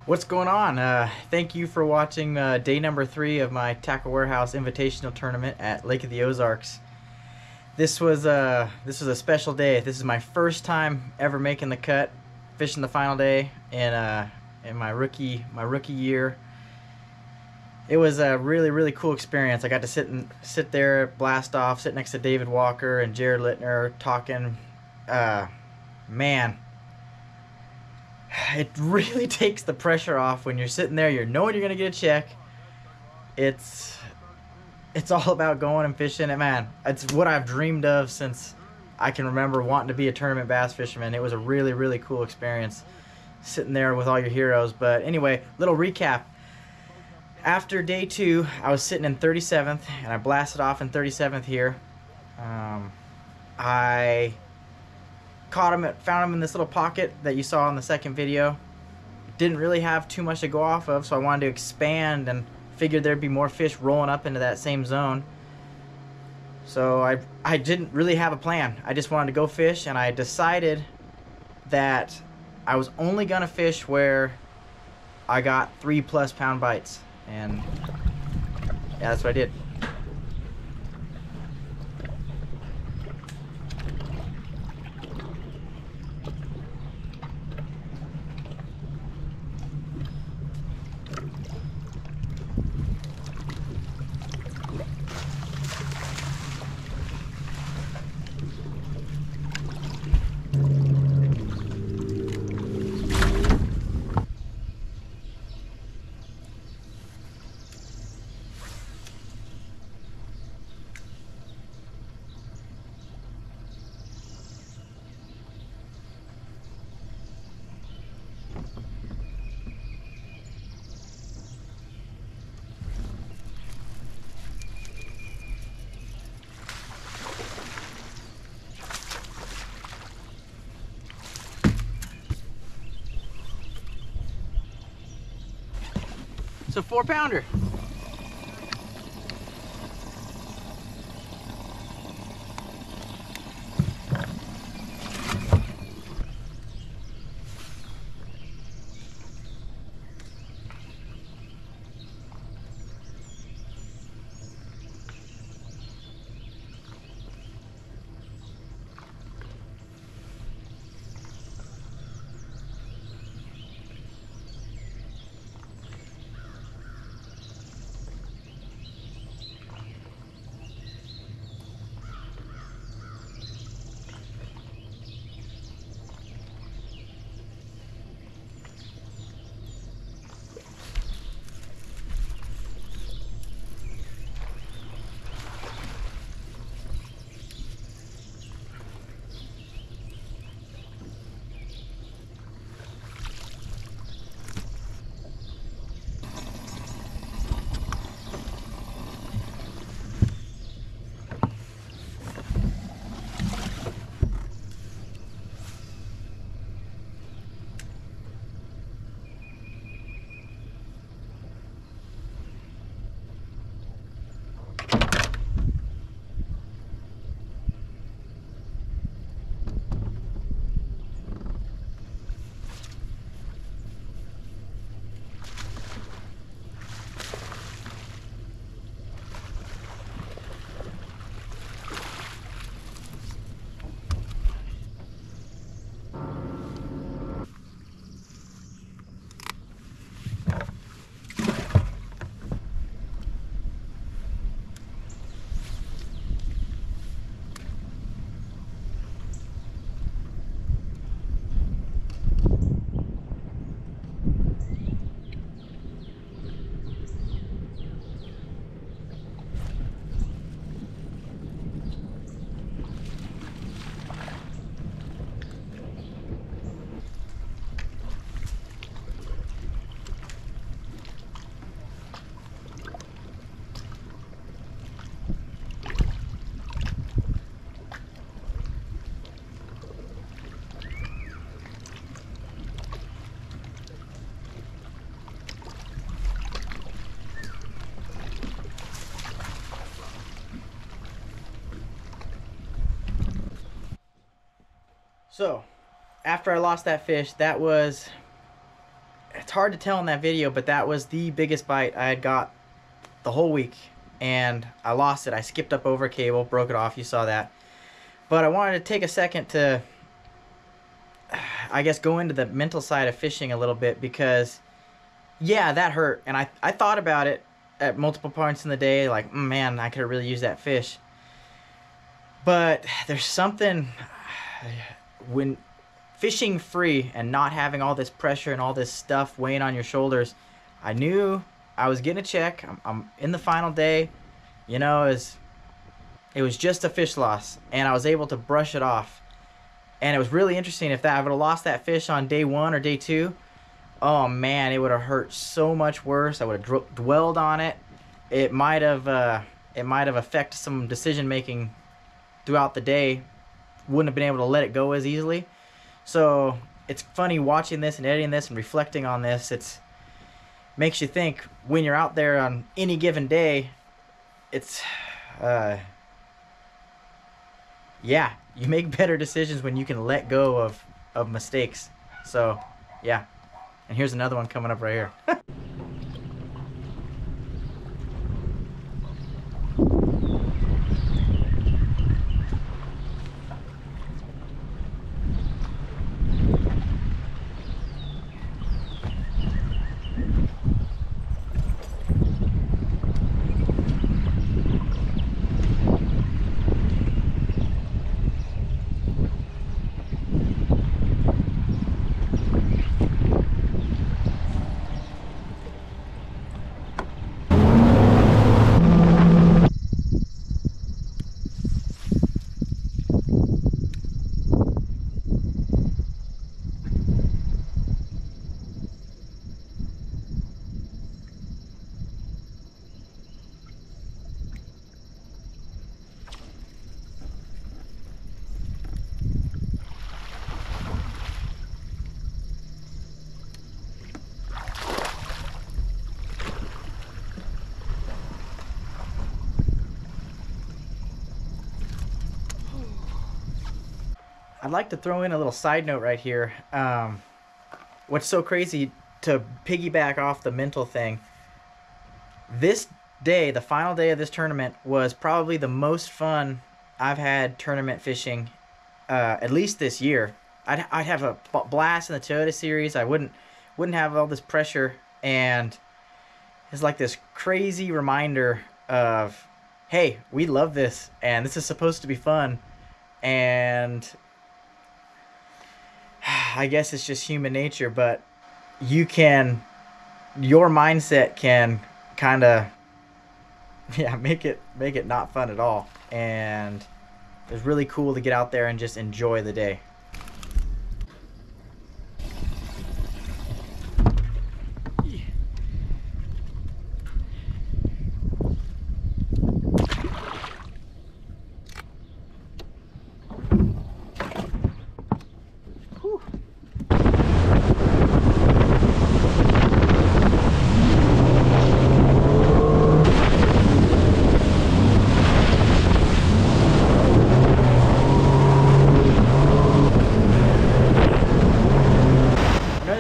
What's going on? Thank you for watching day number 3 of my Tackle Warehouse Invitational tournament at Lake of the Ozarks. This was a special day. This is my first time ever making the cut, fishing the final day in my rookie year. It was a really cool experience. I got to sit there, blast off, sit next to David Walker and Jared Littner talking. Man, it really takes the pressure off when you're sitting there. You're knowing you're gonna get a check. It's all about going and fishing. And man, it's what I've dreamed of since I can remember, wanting to be a tournament bass fisherman. It was a really cool experience sitting there with all your heroes. But anyway, little recap. After day 2, I was sitting in 37th, and I blasted off in 37th here. I found him in this little pocket that you saw in the second video. Didn't really have too much to go off of, so I wanted to expand and figured there'd be more fish rolling up into that same zone. So I didn't really have a plan. I just wanted to go fish, and I decided that I was only gonna fish where I got 3+ pound bites. And yeah, that's what I did. It's a 4-pounder. So, after I lost that fish, that was it's hard to tell in that video, but that was the biggest bite I had got the whole week, and I lost it. I skipped up over a cable, broke it off. You saw that. But I wanted to take a second to, I guess, go into the mental side of fishing a little bit, because yeah, that hurt, and I thought about it at multiple points in the day, like, man, I could have really used that fish. But there's something when fishing free and not having all this pressure and all this stuff weighing on your shoulders. I knew I was getting a check. I'm in the final day, you know. It was just a fish loss, and I was able to brush it off. And it was really interesting. If I would have lost that fish on day 1 or day 2, oh man, it would have hurt so much worse. I would have dwelled on it. It might have affected some decision making throughout the day. Wouldn't have been able to let it go as easily. So it's funny watching this and editing this and reflecting on this. It makes you think, when you're out there on any given day, it's yeah, you make better decisions when you can let go of mistakes. So yeah, and here's another one coming up right here. I'd like to throw in a little side note right here. What's so crazy, to piggyback off the mental thing, this day, the final day of this tournament, was probably the most fun I've had tournament fishing, at least this year. I'd have a blast in the Toyota series. I wouldn't have all this pressure, and it's like this crazy reminder of, hey, we love this, and this is supposed to be fun. And I guess it's just human nature, but your mindset can kind of, yeah, make it not fun at all. And it's really cool to get out there and just enjoy the day.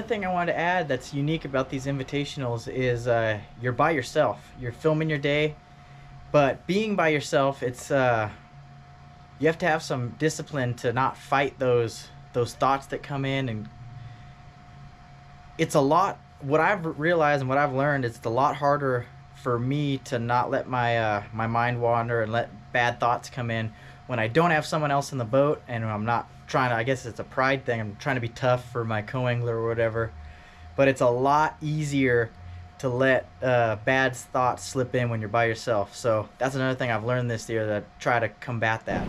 Thing I wanted to add that's unique about these invitationals is you're by yourself. You're filming your day, but being by yourself, it's you have to have some discipline to not fight those thoughts that come in. And it's a lot, what I've realized and what I've learned, it's a lot harder for me to not let my my mind wander and let bad thoughts come in when I don't have someone else in the boat, and I'm not trying to, I guess it's a pride thing, I'm trying to be tough for my co-angler or whatever. But it's a lot easier to let bad thoughts slip in when you're by yourself. So that's another thing I've learned this year, to try to combat that.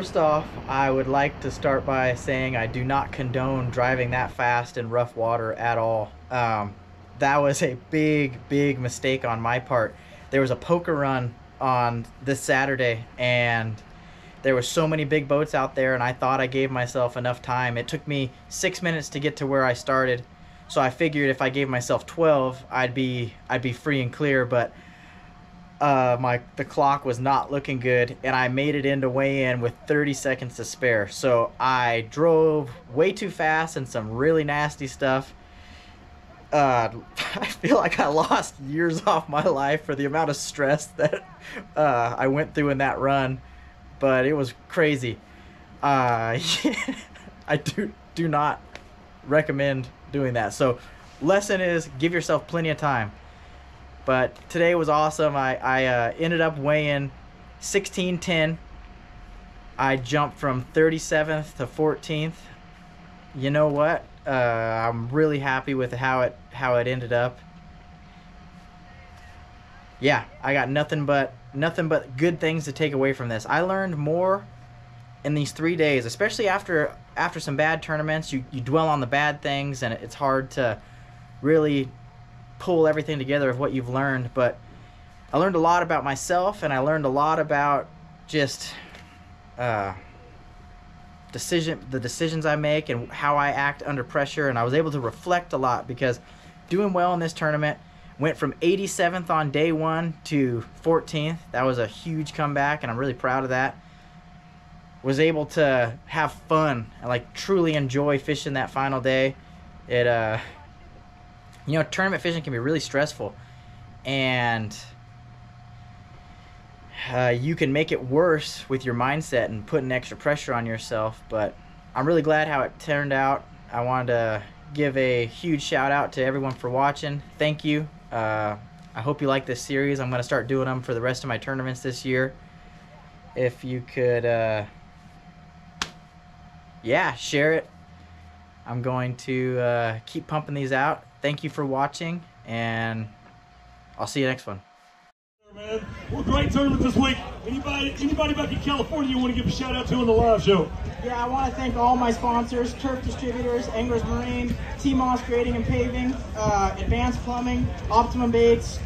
first off, I would like to start by saying I do not condone driving that fast in rough water at all. That was a big mistake on my part. There was a poker run on this Saturday, and there were so many big boats out there, and I thought I gave myself enough time. It took me 6 minutes to get to where I started, so I figured if I gave myself 12, I'd be free and clear. But the clock was not looking good, and I made it into weigh-in with 30 seconds to spare. So I drove way too fast and some really nasty stuff. I feel like I lost years off my life for the amount of stress that I went through in that run, but it was crazy. I do not recommend doing that. So lesson is, give yourself plenty of time. But today was awesome. I ended up weighing 16:10. I jumped from 37th to 14th. You know what? I'm really happy with how it ended up. Yeah, I got nothing but good things to take away from this. I learned more in these 3 days, especially after some bad tournaments. You dwell on the bad things, and it's hard to really pull everything together of what you've learned. But I learned a lot about myself, and I learned a lot about just the decisions I make and how I act under pressure. And I was able to reflect a lot, because doing well in this tournament, went from 87th on day one to 14th. That was a huge comeback, and I'm really proud of that. Was able to have fun and like truly enjoy fishing that final day. It you know, tournament fishing can be really stressful, and you can make it worse with your mindset and putting extra pressure on yourself. But I'm really glad how it turned out. I wanted to give a huge shout out to everyone for watching. Thank you. I hope you like this series. I'm going to start doing them for the rest of my tournaments this year. If you could, yeah, share it. I'm going to keep pumping these out. Thank you for watching, and I'll see you next one. Man, well, great tournament this week. Anybody back in California you want to give a shout out to on the live show? Yeah, I want to thank all my sponsors: Turf Distributors, Anglers Marine, T-Moss Grading and Paving, Advanced Plumbing, Optimum Baits,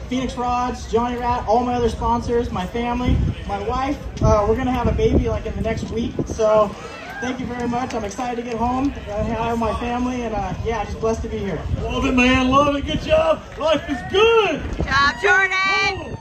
Phoenix Rods, Johnny Rat, all my other sponsors, my family, my wife. We're gonna have a baby like in the next week, so thank you very much. I'm excited to get home. I have my family, and yeah, just blessed to be here. Love it, man. Love it. Good job. Life is good. Good job, Jordan.